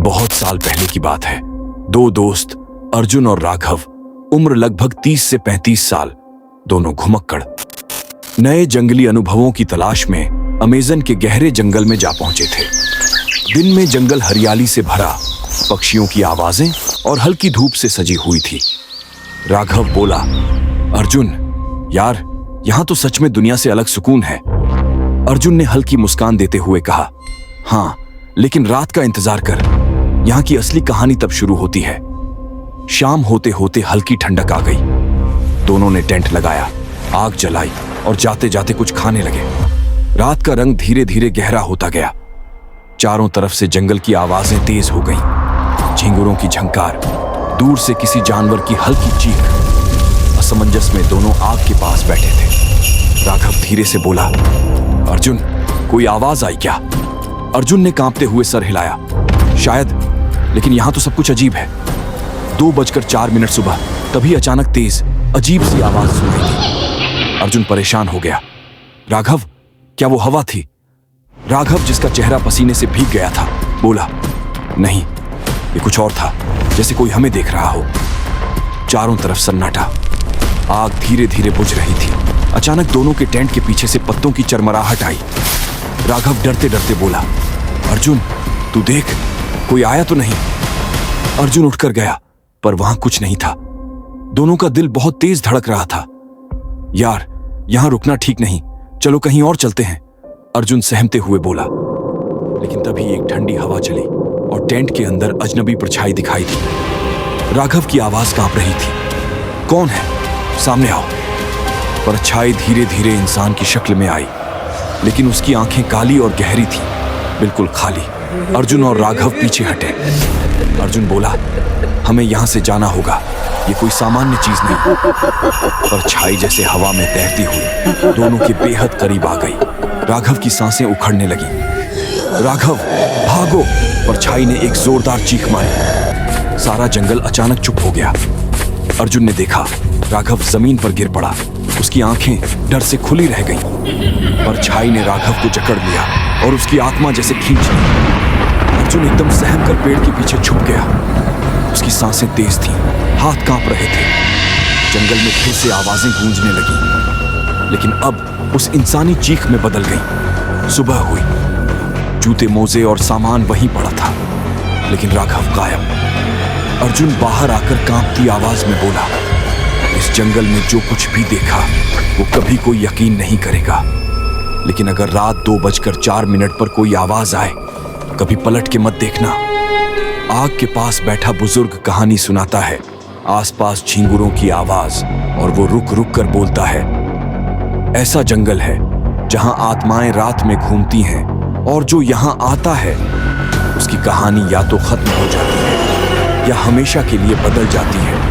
बहुत साल पहले की बात है। दो दोस्त अर्जुन और राघव, उम्र लगभग 30 से 35 साल, दोनों घुमक्कड़ नए जंगली अनुभवों की तलाश में अमेज़न के गहरे जंगल में जा पहुंचे थे। दिन में जंगल हरियाली से भरा, पक्षियों की आवाजें और हल्की धूप से सजी हुई थी। राघव बोला, अर्जुन यार, यहां तो सच में दुनिया से अलग सुकून है। अर्जुन ने हल्की मुस्कान देते हुए कहा, हाँ, लेकिन रात का इंतजार कर, यहां की असली कहानी तब शुरू होती है। शाम होते होते हल्की ठंडक आ गई। दोनों ने टेंट लगाया, आग जलाई और जाते जाते कुछ खाने लगे। रात का रंग धीरे धीरे गहरा होता गया। चारों तरफ से जंगल की आवाजें तेज हो गईं। झिंगुरों की झंकार, दूर से किसी जानवर की हल्की चीख। असमंजस में दोनों आग के पास बैठे थे। राघव धीरे से बोला, अर्जुन, कोई आवाज आई क्या? अर्जुन ने कांपते हुए सर हिलाया, शायद, लेकिन यहां तो सब कुछ अजीब है। 2:04 सुबह, तभी अचानक तेज अजीब सी आवाज सुनाई दी। अर्जुन परेशान हो गया। राघव, क्या वो हवा थी? राघव, जिसका चेहरा पसीने से भीग गया था, बोला, नहीं, ये कुछ और था, जैसे कोई हमें देख रहा हो। चारों तरफ सन्नाटा, आग धीरे धीरे बुझ रही थी। अचानक दोनों के टेंट के पीछे से पत्तों की चरमराहट आई। राघव डरते डरते बोला, अर्जुन, तू देख, कोई आया तो नहीं? अर्जुन उठकर गया, पर वहां कुछ नहीं था। दोनों का दिल बहुत तेज धड़क रहा था। यार, यहां रुकना ठीक नहीं, चलो कहीं और चलते हैं, अर्जुन सहमते हुए बोला। लेकिन तभी एक ठंडी हवा चली और टेंट के अंदर अजनबी परछाई दिखाई दी। राघव की आवाज कांप रही थी, कौन है? सामने आओ। परछाई धीरे धीरे इंसान की शक्ल में आई, लेकिन उसकी आंखें काली और गहरी थी, बिल्कुल खाली। अर्जुन और राघव पीछे हटे। अर्जुन बोला, हमें यहां से जाना होगा, ये कोई सामान्य चीज नहीं। परछाई जैसे हवा में तैरती हुई दोनों के बेहद करीब आ गई। राघव की सांसें उखड़ने लगी। राघव, भागो! परछाई ने एक जोरदार चीख मारी। सारा जंगल अचानक चुप हो गया। अर्जुन ने देखा, राघव जमीन पर गिर पड़ा। उसकी आंखें डर से खुली रह गईं। परछाई ने राघव को जकड़ लिया और उसकी आत्मा जैसे खींच ली। अर्जुन एकदम सहम कर पेड़ के पीछे छुप गया। उसकी सांसें तेज थीं, हाथ कांप रहे थे। जंगल में फिर से आवाजें गूंजने लगीं, लेकिन अब उस इंसानी चीख में बदल गईं। सुबह हुई, जूते मोजे और सामान वहीं पड़ा था, लेकिन राघव गायब। अर्जुन बाहर आकर कांपती आवाज में बोला, इस जंगल में जो कुछ भी देखा वो कभी कोई यकीन नहीं करेगा। लेकिन अगर रात 2:04 पर कोई आवाज आए, कभी पलट के मत देखना। आग के पास बैठा बुजुर्ग कहानी सुनाता है, आसपास झिंगुरों की आवाज, और वो रुक रुक कर बोलता है। ऐसा जंगल है जहां आत्माएं रात में घूमती हैं, और जो यहां आता है उसकी कहानी या तो खत्म हो जाती है या हमेशा के लिए बदल जाती है।